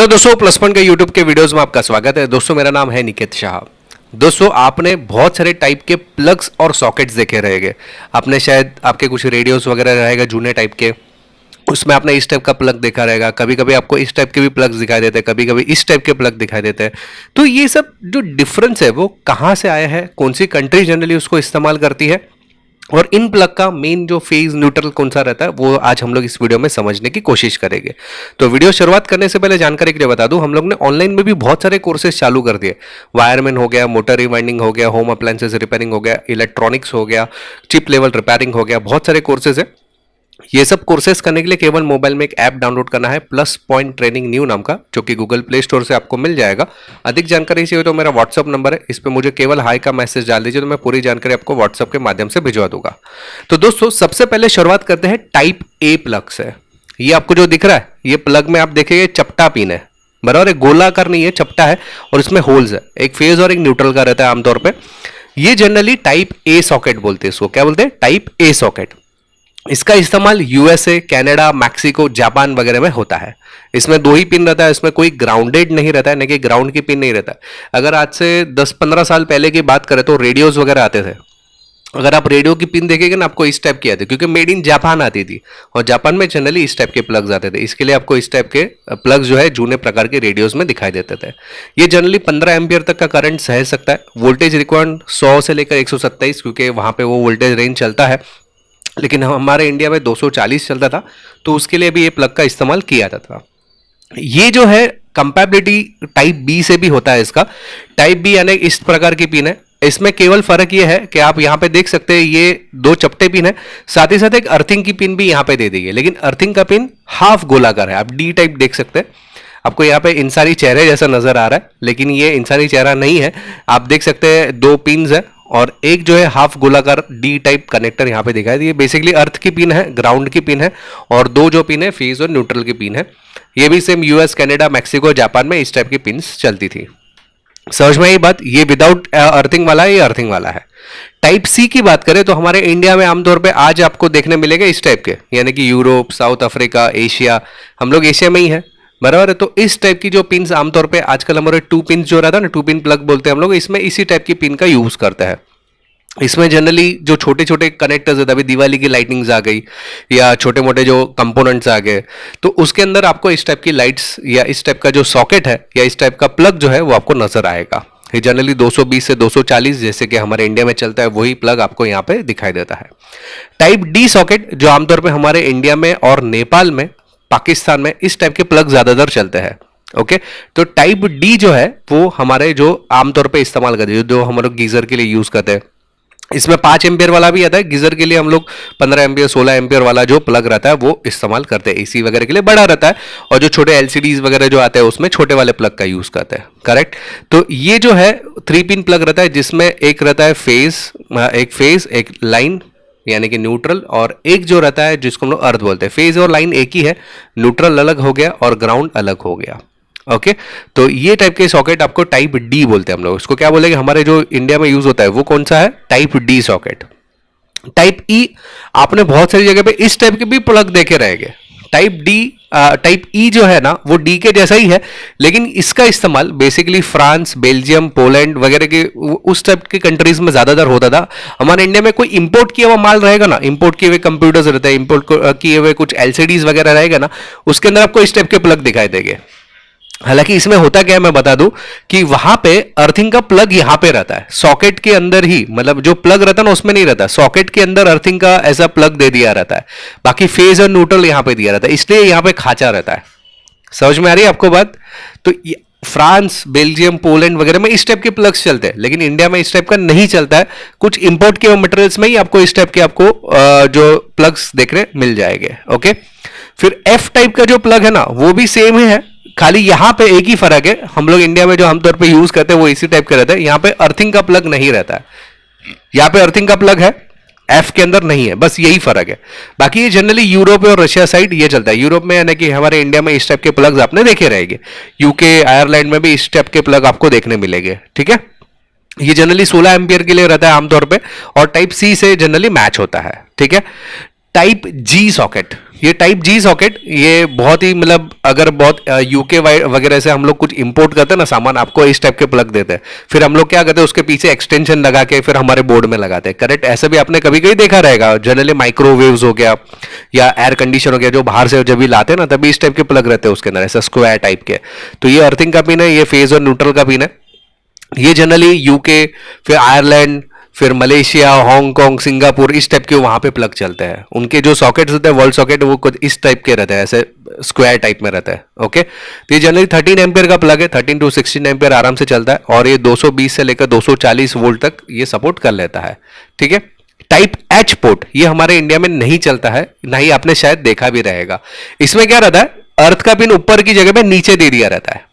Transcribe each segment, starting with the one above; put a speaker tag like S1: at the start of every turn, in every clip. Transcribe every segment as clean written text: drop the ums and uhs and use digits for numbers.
S1: Hello दोस्तों, plus point के YouTube के वीडियोस में आपका स्वागत है। दोस्तों मेरा नाम है निकेत शाह। दोस्तों आपने बहुत सारे टाइप के प्लग्स और सॉकेट्स देखे रहेंगे। आपने शायद आपके कुछ रेडियोस वगैरह रहेगा जूने टाइप के, उसमें आपने इस टाइप का प्लग देखा रहेगा। कभी कभी आपको इस टाइप के भी प्लग्स दिखाई देते हैं, कभी कभी इस टाइप के प्लग दिखाई देते हैं। तो ये सब जो डिफरेंस है वो कहाँ से आया है, कौन सी कंट्री जनरली उसको इस्तेमाल करती है, और इन प्लग का मेन जो फेज न्यूट्रल कौन सा रहता है वो आज हम लोग इस वीडियो में समझने की कोशिश करेंगे। तो वीडियो शुरुआत करने से पहले जानकारी के लिए बता दूं, हम लोग ने ऑनलाइन में भी बहुत सारे कोर्सेज चालू कर दिए। वायरमैन हो गया, मोटर रिवाइंडिंग हो गया, होम अप्लायंसेज रिपेयरिंग हो गया, इलेक्ट्रॉनिक्स हो गया, चिप लेवल रिपेयरिंग हो गया, बहुत सारे कोर्सेज है। ये सब कोर्सेज करने के लिए केवल मोबाइल में एक ऐप डाउनलोड करना है, प्लस पॉइंट ट्रेनिंग न्यू नाम का, जो कि गूगल प्ले स्टोर से आपको मिल जाएगा। अधिक जानकारी चाहिए तो मेरा व्हाट्सअप नंबर है, इस पर मुझे केवल हाई का मैसेज डाल दीजिए तो मैं पूरी जानकारी आपको व्हाट्सअप के माध्यम से भिजवा दूंगा। तो दोस्तों सबसे पहले शुरुआत करते हैं टाइप ए प्लग से। ये आपको जो दिख रहा है, ये प्लग में आप देखेंगे चपटा पिन है, बराबर है, गोलाकार नहीं है, चपटा है और इसमें होल्स है। एक फेज और एक न्यूट्रल का रहता है आमतौर पर। ये जनरली टाइप ए सॉकेट बोलते हैं इसको। क्या बोलते हैं? Type A socket. इसका इस्तेमाल यूएसए, कनाडा, मैक्सिको, जापान वगैरह में होता है। इसमें दो ही पिन रहता है, इसमें कोई ग्राउंडेड नहीं रहता है, ना कि ग्राउंड की पिन नहीं रहता है। अगर आज से 10-15 साल पहले की बात करें तो रेडियोज वगैरह आते थे। अगर आप रेडियो की पिन देखेंगे ना, आपको इस टाइप की आती है, क्योंकि मेड इन जापान आती थी और जापान में जनरली इस टाइप के प्लग्स आते थे। इसके लिए आपको इस टाइप के प्लग्स जो है जूने प्रकार के रेडियोज में दिखाई देते थे। ये जनरली 15 एम्पियर तक का करंट सह सकता है। वोल्टेज रिक्वायर्ड 100 से लेकर 127, क्योंकि वहां पे वो वोल्टेज रेंज चलता है। लेकिन हमारे इंडिया में 240 चलता था, तो उसके लिए भी ये प्लग का इस्तेमाल किया जाता था। ये जो है कंपैटिबिलिटी टाइप बी से भी होता है इसका। टाइप बी यानी इस प्रकार की पिन है। इसमें केवल फर्क ये है कि आप यहां पे देख सकते हैं ये दो चपटे पिन है, साथ ही साथ एक अर्थिंग की पिन भी यहां पे दे दी है। लेकिन अर्थिंग का पिन हाफ गोलाकार है। आप डी टाइप देख सकते हैं, आपको यहाँ पे इंसानी चेहरे जैसा नजर आ रहा है, लेकिन ये इंसानी चेहरा नहीं है। आप देख सकते हैं दो पिन्स है और एक जो है हाफ गोलाकार डी टाइप कनेक्टर यहाँ पे दिखाई दिए। बेसिकली अर्थ की पिन है, ग्राउंड की पिन है, और दो जो पिन है फेज और न्यूट्रल की पिन है। ये भी same US, Canada, Mexico, Japan में इस टाइप की पिन्स चलती थी। समझ में आई बात? ये विदाउट अर्थिंग वाला है, ये अर्थिंग वाला है। टाइप सी की बात करें तो हमारे इंडिया में आमतौर पे आज आपको देखने मिलेगा इस टाइप के, यानी कि यूरोप, साउथ अफ्रीका, एशिया, हम लोग एशिया में ही है, बराबर है। तो इस टाइप की जो पिन्स आमतौर पे आजकल हमारे 2 पिन जो रहता है ना, 2 पिन प्लग बोलते हैं हम लोग, इसमें इसी टाइप की पिन का यूज करते हैं। इसमें जनरली जो छोटे छोटे कनेक्टर्स है, अभी दिवाली की लाइटिंग्स आ गई या छोटे मोटे जो कंपोनेंट्स आ गए, तो उसके अंदर आपको इस टाइप की लाइट्स या इस टाइप का जो सॉकेट है या इस टाइप का प्लग जो है वो आपको नजर आएगा। ये जनरली 220 से 240 जैसे कि हमारे इंडिया में चलता है, वही प्लग आपको यहाँ पे दिखाई देता है। टाइप डी सॉकेट जो आमतौर पर हमारे इंडिया में और नेपाल में, पाकिस्तान में इस टाइप के प्लग ज्यादातर चलते हैं। ओके, तो टाइप डी जो है वो हमारे जो आमतौर पे इस्तेमाल करते हैं, जो हम लोग गीजर के लिए यूज करते हैं, इसमें 5 एम्पियर वाला भी आता है। गीजर के लिए हम लोग 15 एम्पियर, 16 एम्पियर वाला जो प्लग रहता है वो इस्तेमाल करते हैं। एसी वगैरह के लिए बड़ा रहता है, और जो छोटे एलसीडीज वगैरह जो आते हैं उसमें छोटे वाले प्लग का यूज करते हैं। करेक्ट। तो ये जो है 3 पिन प्लग रहता है, जिसमें एक रहता है फेज, एक लाइन यानी कि न्यूट्रल, और एक जो रहता है जिसको हम लोग अर्थ बोलते हैं। फेज और लाइन एक ही है, न्यूट्रल अलग हो गया और ग्राउंड अलग हो गया। ओके, तो ये टाइप के सॉकेट आपको टाइप डी बोलते हैं हम लोग। इसको क्या बोलेंगे? हमारे जो इंडिया में यूज होता है वो कौन सा है? Type D socket. टाइप ई आपने बहुत सारी जगह पे इस टाइप के भी प्लग देखे रहेंगे। टाइप ई जो है ना वो डी के जैसा ही है, लेकिन इसका इस्तेमाल बेसिकली फ्रांस, बेल्जियम, पोलैंड वगैरह के उस टाइप के कंट्रीज में ज्यादातर होता था। हमारे इंडिया में कोई इंपोर्ट किया हुआ माल रहेगा ना, इंपोर्ट किए हुए कंप्यूटर्स रहते हैं, इंपोर्ट किए हुए कुछ एलसीडीज वगैरह रहेगा ना, उसके अंदर आपको इस टाइप के प्लग दिखाई देंगे। हालांकि इसमें होता क्या है मैं बता दूं कि वहां पे अर्थिंग का प्लग यहां पे रहता है, सॉकेट के अंदर ही, मतलब जो प्लग रहता है ना उसमें नहीं रहता, सॉकेट के अंदर अर्थिंग का ऐसा प्लग दे दिया रहता है। बाकी फेज और न्यूट्रल यहां पे दिया रहता है, इसलिए यहां पे खांचा रहता है। समझ में आ रही है आपको बात? तो फ्रांस, बेल्जियम, पोलैंड वगैरह में इस टाइप के प्लग्स चलते हैं, लेकिन इंडिया में इस टाइप का नहीं चलता है। कुछ इंपोर्ट के मटेरियल्स में ही आपको इस टाइप के आपको जो प्लग्स देखने मिल जाएंगे। ओके, फिर एफ टाइप का जो प्लग है ना वो भी सेम ही है, खाली यहां पे एक ही फर्क है। हम लोग इंडिया में जो आमतौर पे यूज करते हैं वो इसी टाइप का रहता है। यहां पे अर्थिंग का प्लग नहीं रहता है, यहां पे अर्थिंग का प्लग है, एफ के अंदर नहीं है, बस यही फर्क है। बाकी ये जनरली यूरोप और रशिया साइड ये चलता है। यूरोप में यानी कि हमारे इंडिया में इस टाइप के प्लग्स आपने देखे रहेंगे, यूके, आयरलैंड में भी इस टाइप के प्लग आपको देखने मिलेंगे। ठीक है, ये जनरली 16 एम्पियर के लिए रहता है आमतौर पे, और टाइप सी से जनरली मैच होता है। ठीक है, टाइप जी सॉकेट, ये टाइप जी सॉकेट, ये बहुत ही मतलब अगर बहुत यूके वगैरह से हम लोग कुछ इंपोर्ट करते हैं ना सामान, आपको इस टाइप के प्लग देते हैं, फिर हम लोग क्या करते हैं उसके पीछे एक्सटेंशन लगा के फिर हमारे बोर्ड में लगाते हैं। करेक्ट, ऐसा भी आपने कभी कभी देखा रहेगा। जनरली माइक्रोवेव्स हो गया या एयर कंडीशन हो गया, जो बाहर से जब भी लाते हैं ना तभी इस टाइप के प्लग रहते हैं उसके अंदर, ऐसा स्क्वायर टाइप के। तो ये अर्थिंग का पिन है, ये फेज और न्यूट्रल का पिन है। ये जनरली यूके, फिर आयरलैंड, फिर मलेशिया, हांगकांग, सिंगापुर, इस टाइप के वहां पे प्लग चलते हैं। उनके जो सॉकेट्स होते हैं वर्ल्ड सॉकेट, वो कुछ इस टाइप के रहते हैं, ऐसे स्क्वायर टाइप में रहता है। ओके, तो ये जनरली 13 एम्पियर का प्लग है, 13 टू 16 एम्पियर आराम से चलता है, और ये 220 से लेकर 240 वोल्ट तक ये सपोर्ट कर लेता है। ठीक है, टाइप एच पोर्ट ये हमारे इंडिया में नहीं चलता है, ना ही आपने शायद देखा भी रहेगा। इसमें क्या रहता है, अर्थ का पिन ऊपर की जगह पे नीचे दे दिया रहता है।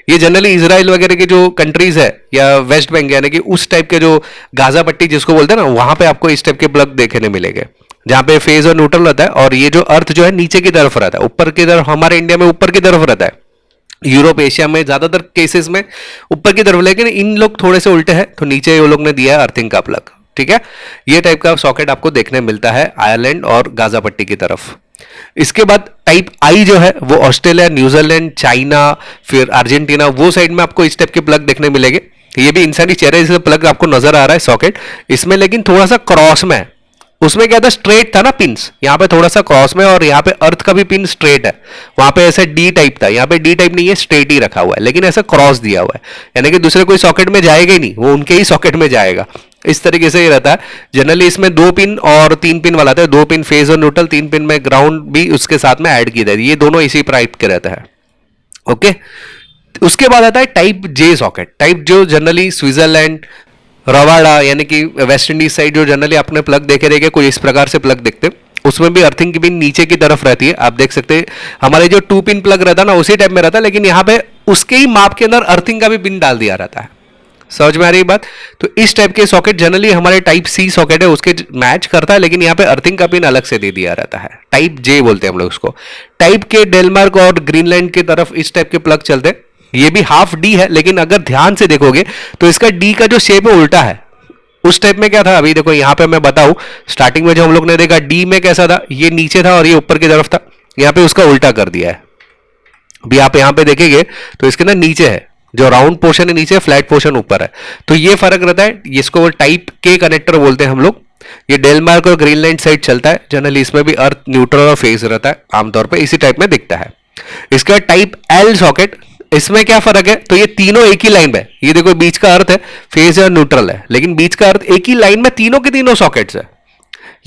S1: ये जनरली इजराइल वगैरह के जो कंट्रीज है या वेस्ट बैंक यानी कि उस टाइप के जो गाजा पट्टी जिसको बोलते हैं ना, वहां पे आपको इस टाइप के प्लग देखने मिलेंगे, जहां पे फेज और न्यूट्रल रहता है, और ये जो अर्थ जो है नीचे की तरफ रहता है, ऊपर की तरफ हमारे इंडिया में ऊपर की तरफ रहता है। यूरोप एशिया में ज्यादातर केसेस में ऊपर की तरफ, लेकिन इन लोग थोड़े से उल्टे हैं, तो नीचे वो लोग ने दिया है अर्थिंग का प्लग। ठीक है, ये टाइप का सॉकेट आपको देखने मिलता है आयरलैंड और गाजा पट्टी की तरफ। इसके बाद टाइप आई जो है वो ऑस्ट्रेलिया, न्यूजीलैंड, चाइना, फिर अर्जेंटीना, वो साइड में आपको इस टाइप के प्लग देखने मिलेंगे। ये भी इंसानी चेहरे से प्लग आपको नजर आ रहा है सॉकेट इसमें, लेकिन थोड़ा सा क्रॉस में है। उसमें क्या था, स्ट्रेट था ना पिंस, यहाँ पे थोड़ा सा क्रॉस में, और यहाँ पे अर्थ का भी पिन स्ट्रेट है। वहां पे ऐसे डी टाइप था, यहाँ पे डी टाइप नहीं है, स्ट्रेट ही रखा हुआ है, लेकिन ऐसा क्रॉस दिया हुआ है, यानी कि दूसरे कोई सॉकेट में जाएगा ही नहीं, वो उनके ही सॉकेट में जाएगा। इस तरीके से ये रहता है। जनरली इसमें 2 पिन और 3 पिन वाला आता है, 2 पिन फेज और न्यूट्रल, 3 पिन में ग्राउंड भी उसके साथ में ऐड किया जाता है। ये दोनों इसी टाइप के रहता है। ओके, उसके बाद आता है टाइप जे सॉकेट। टाइप जो जनरली स्विट्जरलैंड, रवाडा यानी कि वेस्ट इंडीज साइड जो जनरली आपने प्लग देखे रहेंगे, कोई इस प्रकार से प्लग देखते हैं, उसमें भी अर्थिंग की पिन नीचे की तरफ रहती है। आप देख सकते हैं हमारे जो 2 पिन प्लग रहता है ना, उसी टाइप में रहता है, लेकिन यहाँ पे उसके ही माप के अंदर अर्थिंग का भी पिन डाल दिया रहता है। समझ में आ रही बात? तो इस टाइप के सॉकेट जनरली हमारे टाइप सी सॉकेट है उसके मैच करता है, लेकिन यहाँ पे अर्थिंग का पिन अलग से दे दिया रहता है। टाइप जे बोलते हैं हम लोग उसको। टाइप के डेनमार्क और ग्रीनलैंड की तरफ इस टाइप के प्लग चलते हैं। ये भी हाफ डी है, लेकिन अगर ध्यान से देखोगे तो इसका डी का जो शेप है उल्टा है। उस टाइप में क्या था, अभी देखो यहाँ पे मैं बताऊं, स्टार्टिंग में जो हम लोग ने देखा डी में कैसा था, ये नीचे था और ये ऊपर की तरफ था, यहाँ पे उसका उल्टा कर दिया है। अभी आप यहाँ पे देखेंगे तो इसके ना नीचे है, जो राउंड पोर्शन है नीचे, फ्लैट पोर्शन ऊपर है, तो ये फर्क रहता है। इसको टाइप के कनेक्टर बोलते हैं हम लोग। ये डेनमार्क और ग्रीनलैंड साइड चलता है जनरली, इसमें भी अर्थ, न्यूट्रल और फेज रहता है, आमतौर पे इसी टाइप में दिखता है। इसका टाइप एल सॉकेट, इसमें क्या फर्क है, तो ये तीनों एक ही लाइन में, ये देखो बीच का अर्थ है, फेज और न्यूट्रल है, लेकिन बीच का अर्थ एक ही लाइन में तीनों के तीनों सॉकेट्स है।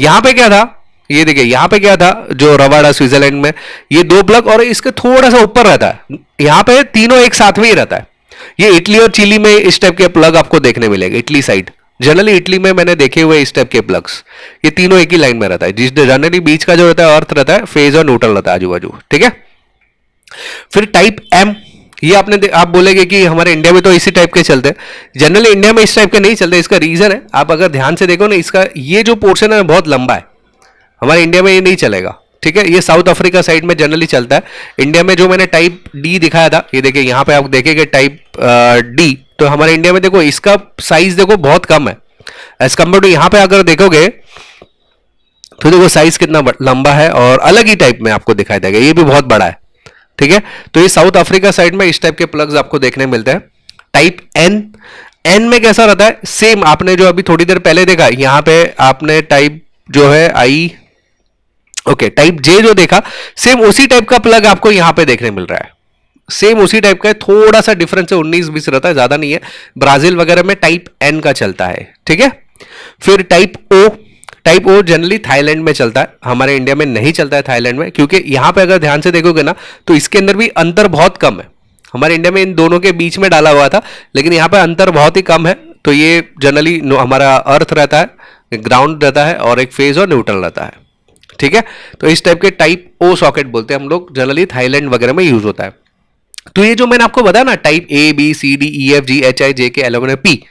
S1: यहां पे क्या था, ये देखिए यहां पे क्या था, जो रवाडा स्विट्जरलैंड में ये 2 प्लग और इसके थोड़ा सा ऊपर रहता है, यहां पे तीनों एक साथ में ही रहता है। ये इटली और चिली में इस टाइप के प्लग आपको देखने मिलेंगे, इटली साइड। जनरली इटली में मैंने देखे हुए इस टाइप के प्लग्स, ये तीनों एक ही लाइन में रहता है, जिस जनरली बीच का जो रहता है अर्थ रहता है, फेज और न्यूट्रल रहता है आजू बाजू। ठीक है, फिर टाइप एम, ये आप बोलेंगे कि हमारे इंडिया में तो इसी टाइप के चलते हैं। जनरली इंडिया में इस टाइप के नहीं चलते, इसका रीजन है, आप अगर ध्यान से देखो ना, इसका ये जो पोर्शन है बहुत लंबा है, हमारे इंडिया में ये नहीं चलेगा। ठीक है, ये साउथ अफ्रीका साइड में जनरली चलता है। इंडिया में जो मैंने टाइप डी दिखाया था, ये देखिए यहाँ पे आप देखेंगे टाइप डी, तो हमारे इंडिया में देखो इसका साइज देखो बहुत कम है एज कम्पेयर टू, यहाँ पे अगर देखोगे तो देखो साइज कितना लंबा है और अलग ही टाइप में आपको दिखाई देगा, ये भी बहुत बड़ा है। ठीक है, तो ये साउथ अफ्रीका साइड में इस टाइप के प्लग्स आपको देखने मिलते हैं। टाइप एन, एन में कैसा रहता है, सेम आपने जो अभी थोड़ी देर पहले देखा, यहां पे आपने टाइप जो है आई, ओके, टाइप जे जो देखा, सेम उसी टाइप का प्लग आपको यहां पे देखने मिल रहा है, सेम उसी टाइप का है, थोड़ा सा डिफरेंस है, 19-20 रहता है, ज्यादा नहीं है। ब्राजील वगैरह में टाइप एन का चलता है। ठीक है, फिर टाइप ओ, टाइप ओ जनरली थाईलैंड में चलता है, हमारे इंडिया में नहीं चलता है थाईलैंड में, क्योंकि यहां पे अगर ध्यान से देखोगे ना तो इसके अंदर भी अंतर बहुत कम है। हमारे इंडिया में इन दोनों के बीच में डाला हुआ था, लेकिन यहाँ पे अंतर बहुत ही कम है। तो ये जनरली हमारा अर्थ रहता है, ग्राउंड रहता है, और एक फेज और न्यूट्रल रहता है। ठीक है, तो इस टाइप के टाइप ओ सॉकेट बोलते हैं हम लोग, जनरली थाईलैंड वगैरह में यूज होता है। तो ये जो मैंने आपको बताया ना, type A B C D E F G H I J K L M N P,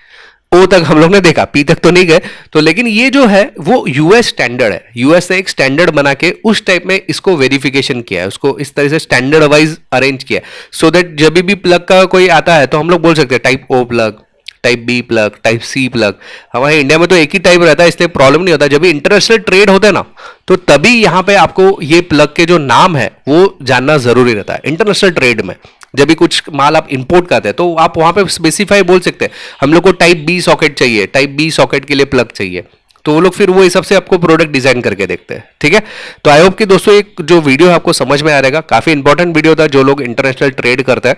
S1: O तक हम लोग ने देखा, पी तक तो नहीं गए, तो लेकिन ये जो है वो यूएस स्टैंडर्ड है, यूएस से एक स्टैंडर्ड बना के उस टाइप में इसको वेरिफिकेशन किया है, उसको इस तरह से स्टैंडर्ड वाइज अरेंज किया है, सो दैट जब भी प्लग का कोई आता है तो हम लोग बोल सकते हैं type O plug, type B plug, type C plug. हमारे इंडिया में तो एक ही टाइप रहता है, इसलिए प्रॉब्लम नहीं होता। जब भी इंटरनेशनल ट्रेड होता है ना, तो तभी यहाँ पे आपको ये प्लग के जो नाम है वो जानना जरूरी रहता है। इंटरनेशनल ट्रेड में जब भी कुछ माल आप इंपोर्ट करते हैं तो आप वहां पे स्पेसिफाई बोल सकते हैं, हम लोग को टाइप बी सॉकेट चाहिए, टाइप बी सॉकेट के लिए प्लग चाहिए, तो वो लोग फिर वो हिसाब से आपको प्रोडक्ट डिजाइन करके देखते हैं। ठीक है, तो आई होप कि दोस्तों एक जो वीडियो है आपको समझ में आ रहेगा। काफी इंपॉर्टेंट वीडियो था जो लोग इंटरनेशनल ट्रेड करते हैं।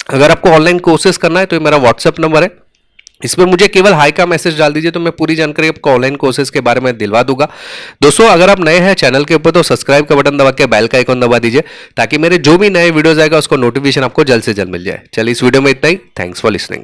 S1: अगर आपको ऑनलाइन कोर्सेज करना है तो ये मेरा व्हाट्सएप नंबर है, इस पर मुझे केवल हाई का मैसेज डाल दीजिए, तो मैं पूरी जानकारी आपको ऑनलाइन कोर्सेज के बारे में दिलवा दूंगा। दोस्तों अगर आप नए हैं चैनल के ऊपर तो सब्सक्राइब का बटन दबा के बेल का आइकन दबा दीजिए, ताकि मेरे जो भी नए वीडियोस आएगा उसको नोटिफिकेशन आपको जल्द से जल्द मिल जाए। चलिए इस वीडियो में इतना ही। Thanks for listening.